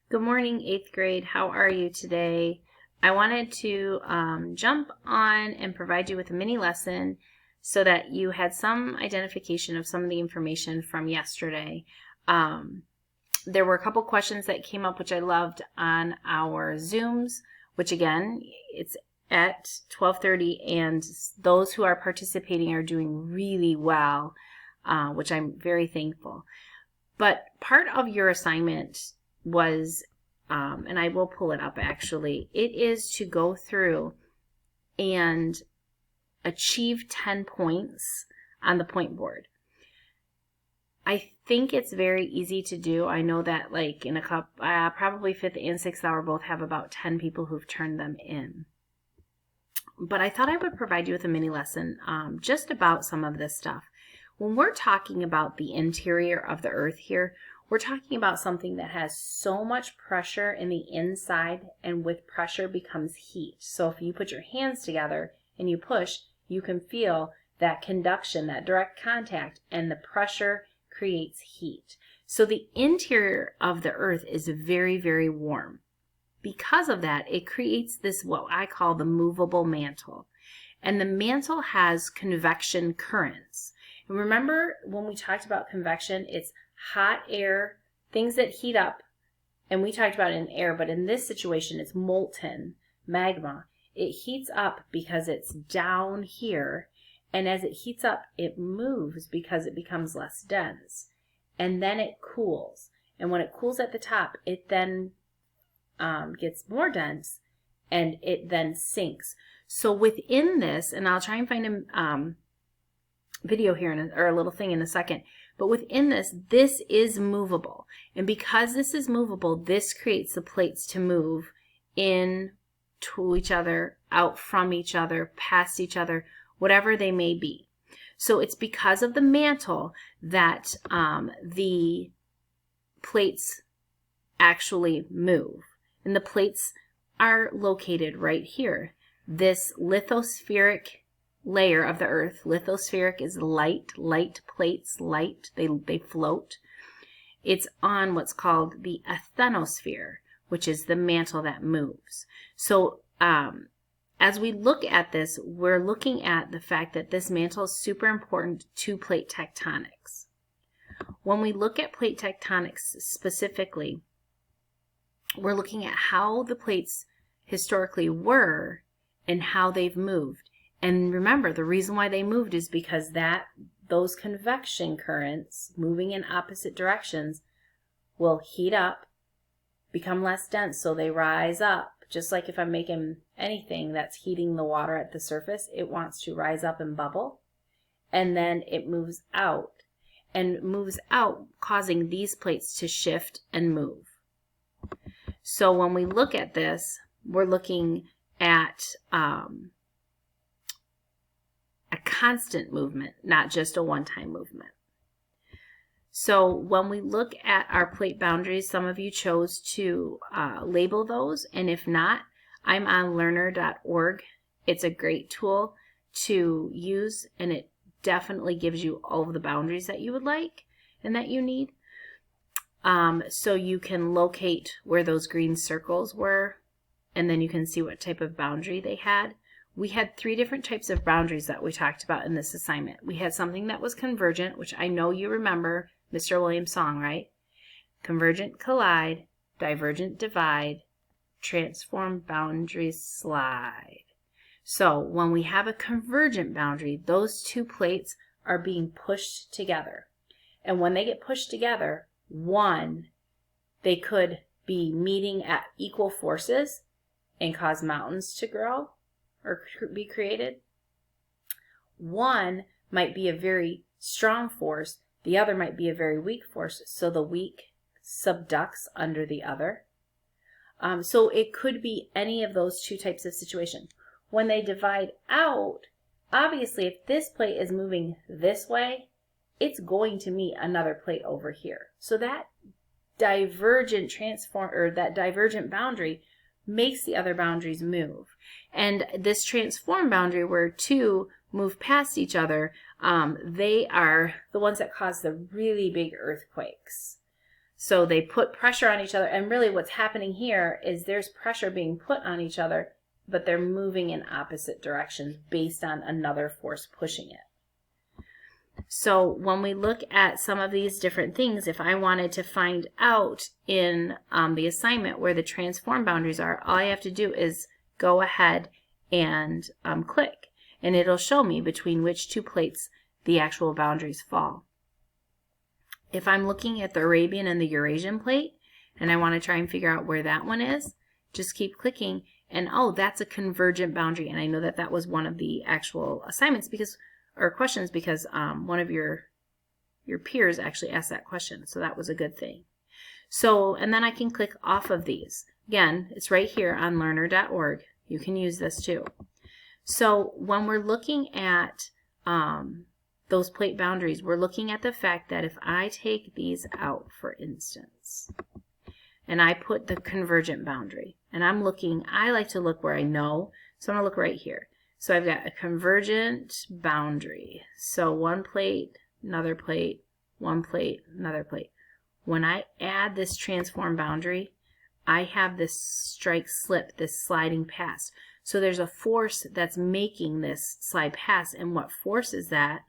Good morning, 8th grade. How are you today? I wanted to jump on and provide you with a mini lesson so that you had some identification of some of the information from yesterday. There were a couple questions that came up which I loved on our Zooms, which again, it's at 12:30, and those who are participating are doing really well, which I'm very thankful. But part of your assignment was, and I will pull it up actually, it is to go through and achieve 10 points on the point board. I think it's very easy to do. I know that like in a couple, probably 5th and 6th hour both have about 10 people who've turned them in. But I thought I would provide you with a mini lesson just about some of this stuff. When we're talking about the interior of the earth here, we're talking about something that has so much pressure in the inside, and with pressure becomes heat. So if you put your hands together and you push, you can feel that conduction, that direct contact, and the pressure creates heat. So the interior of the earth is very, very warm. Because of that, it creates this, what I call the movable mantle. And the mantle has convection currents. And remember when we talked about convection, it's hot air, things that heat up, and we talked about it in air, but in this situation it's molten magma. It heats up because it's down here, and as it heats up, it moves because it becomes less dense, and then it cools. And when it cools at the top, it then gets more dense, and it then sinks. So within this, and I'll try and find a video here or a little thing in a second, but within this is movable, and because this is movable, this creates the plates to move in to each other, out from each other, past each other, whatever they may be. So it's because of the mantle that the plates actually move, and the plates are located right here. This lithospheric layer of the earth, lithospheric is light plates, they float. It's on what's called the asthenosphere, which is the mantle that moves. So as we look at this, we're looking at the fact that this mantle is super important to plate tectonics. When we look at plate tectonics specifically, we're looking at how the plates historically were and how they've moved. And remember, the reason why they moved is because those convection currents moving in opposite directions will heat up, become less dense, so they rise up. Just like if I'm making anything that's heating the water at the surface, it wants to rise up and bubble, and then it moves out, causing these plates to shift and move. So when we look at this, we're looking at a constant movement, not just a one-time movement. So when we look at our plate boundaries, some of you chose to label those, and if not, I'm on learner.org. It's a great tool to use, and it definitely gives you all of the boundaries that you would like and that you need. So you can locate where those green circles were, and then you can see what type of boundary they had. We had 3 different types of boundaries that we talked about in this assignment. We had something that was convergent, which I know you remember Mr. Williams' song, right? Convergent collide, divergent divide, transform boundaries slide. So when we have a convergent boundary, those 2 plates are being pushed together. And when they get pushed together, they could be meeting at equal forces and cause mountains to grow or be created. One might be a very strong force, the other might be a very weak force, so the weak subducts under the other. So it could be any of those 2 types of situation. When they divide out, obviously if this plate is moving this way, it's going to meet another plate over here. So that divergent boundary makes the other boundaries move. And this transform boundary, where 2 move past each other, they are the ones that cause the really big earthquakes. So they put pressure on each other, and really what's happening here is there's pressure being put on each other, but they're moving in opposite directions based on another force pushing it. So when we look at some of these different things, if I wanted to find out in the assignment where the transform boundaries are, all I have to do is go ahead and click, and it'll show me between which two plates the actual boundaries fall. If I'm looking at the Arabian and the Eurasian plate, and I want to try and figure out where that one is, just keep clicking, and oh, that's a convergent boundary, and I know that that was one of the actual assignments or questions because one of your peers actually asked that question, so that was a good thing. So, and then I can click off of these. Again, it's right here on learner.org. You can use this too. So when we're looking at those plate boundaries, we're looking at the fact that if I take these out, for instance, and I put the convergent boundary, and I'm looking, I like to look where I know, so I'm going to look right here. So I've got a convergent boundary. So one plate, another plate, one plate, another plate. When I add this transform boundary, I have this strike slip, this sliding past. So there's a force that's making this slide past, and what force is that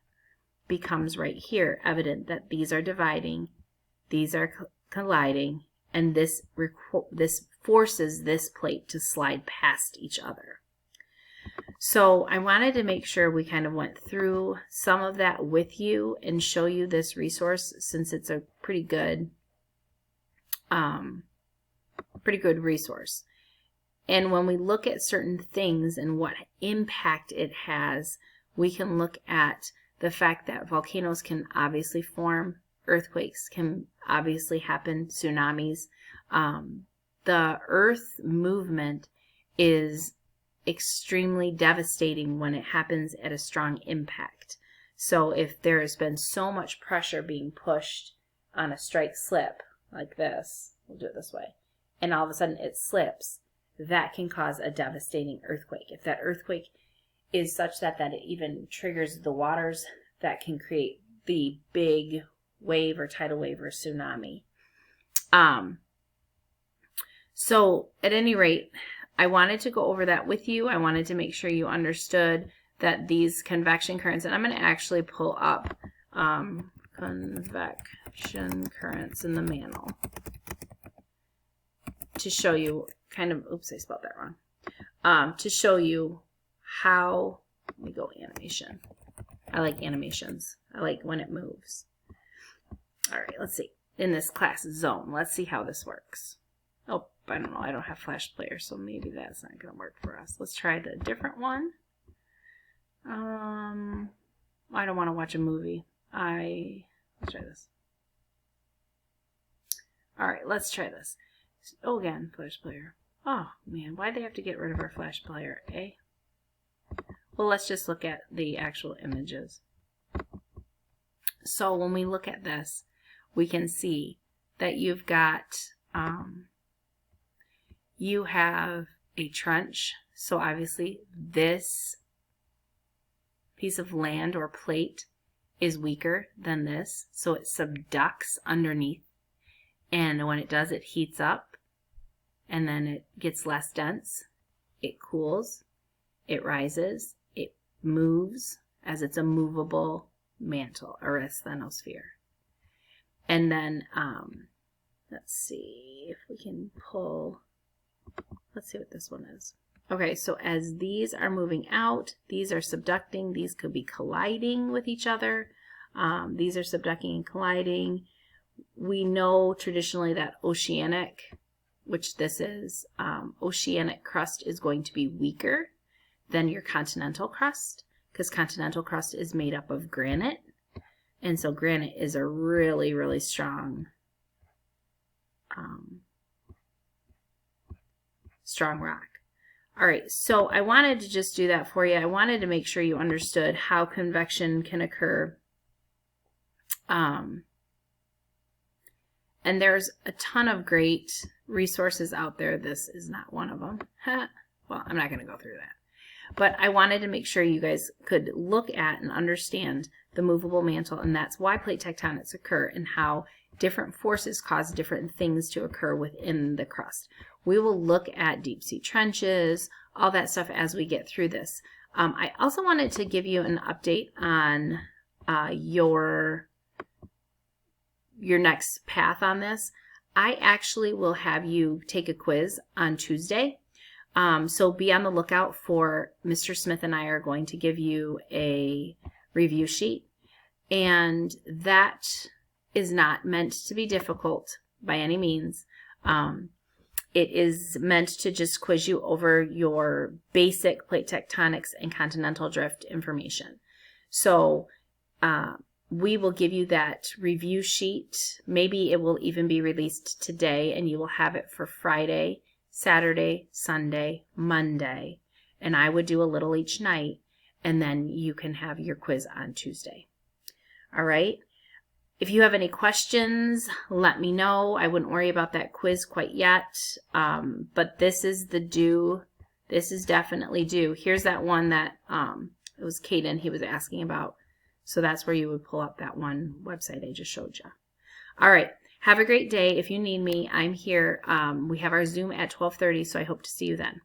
becomes right here evident that these are dividing, these are colliding, and this forces this plate to slide past each other. So I wanted to make sure we kind of went through some of that with you and show you this resource, since it's a pretty good resource. And when we look at certain things and what impact it has, we can look at the fact that volcanoes can obviously form, earthquakes can obviously happen, tsunamis. The earth movement is extremely devastating when it happens at a strong impact. So if there has been so much pressure being pushed on a strike slip like this, we'll do it this way, and all of a sudden it slips, that can cause a devastating earthquake. If that earthquake is such that it even triggers the waters, that can create the big wave or tidal wave or tsunami. So at any rate, I wanted to go over that with you. I wanted to make sure you understood that these convection currents, and I'm going to actually pull up convection currents in the Mantle to show you kind of, oops, I spelled that wrong, to show you how, let me go animation. I like animations. I like when it moves. All right, let's see. In this class zone, let's see how this works. Oh, I don't know. I don't have Flash Player, so maybe that's not going to work for us. Let's try the different one. I don't want to watch a movie. Let's try this. All right, let's try this. Oh, again, Flash Player. Oh, man, why'd they have to get rid of our Flash Player, eh? Well, let's just look at the actual images. So when we look at this, we can see that you've got, you have a trench. So obviously this piece of land or plate is weaker than this. So it subducts underneath. And when it does, it heats up. And then it gets less dense. It cools. It rises. It moves as it's a movable mantle or asthenosphere. And then, let's see if we can pull, let's see what this one is. Okay, so as these are moving out, these are subducting, these could be colliding with each other. These are subducting and colliding. We know traditionally that oceanic, which this is, oceanic crust is going to be weaker than your continental crust, because continental crust is made up of granite. And so granite is a really, really strong, strong rock. All right, so I wanted to just do that for you. I wanted to make sure you understood how convection can occur. And there's a ton of great resources out there. This is not one of them. Well, I'm not going to go through that. But I wanted to make sure you guys could look at and understand the movable mantle, and that's why plate tectonics occur and how different forces cause different things to occur within the crust. We will look at deep sea trenches, all that stuff as we get through this. I also wanted to give you an update on your next path on this. I actually will have you take a quiz on Tuesday. So be on the lookout for Mr. Smith and I are going to give you a review sheet. And that is not meant to be difficult by any means. It is meant to just quiz you over your basic plate tectonics and continental drift information. So we will give you that review sheet. Maybe it will even be released today, and you will have it for Friday, Saturday, Sunday, Monday. And I would do a little each night, and then you can have your quiz on Tuesday. All right. If you have any questions, let me know. I wouldn't worry about that quiz quite yet, but this is the due. This is definitely due. Here's that one that it was Caden he was asking about. So that's where you would pull up that one website I just showed you. All right. Have a great day. If you need me, I'm here. We have our Zoom at 12:30, so I hope to see you then.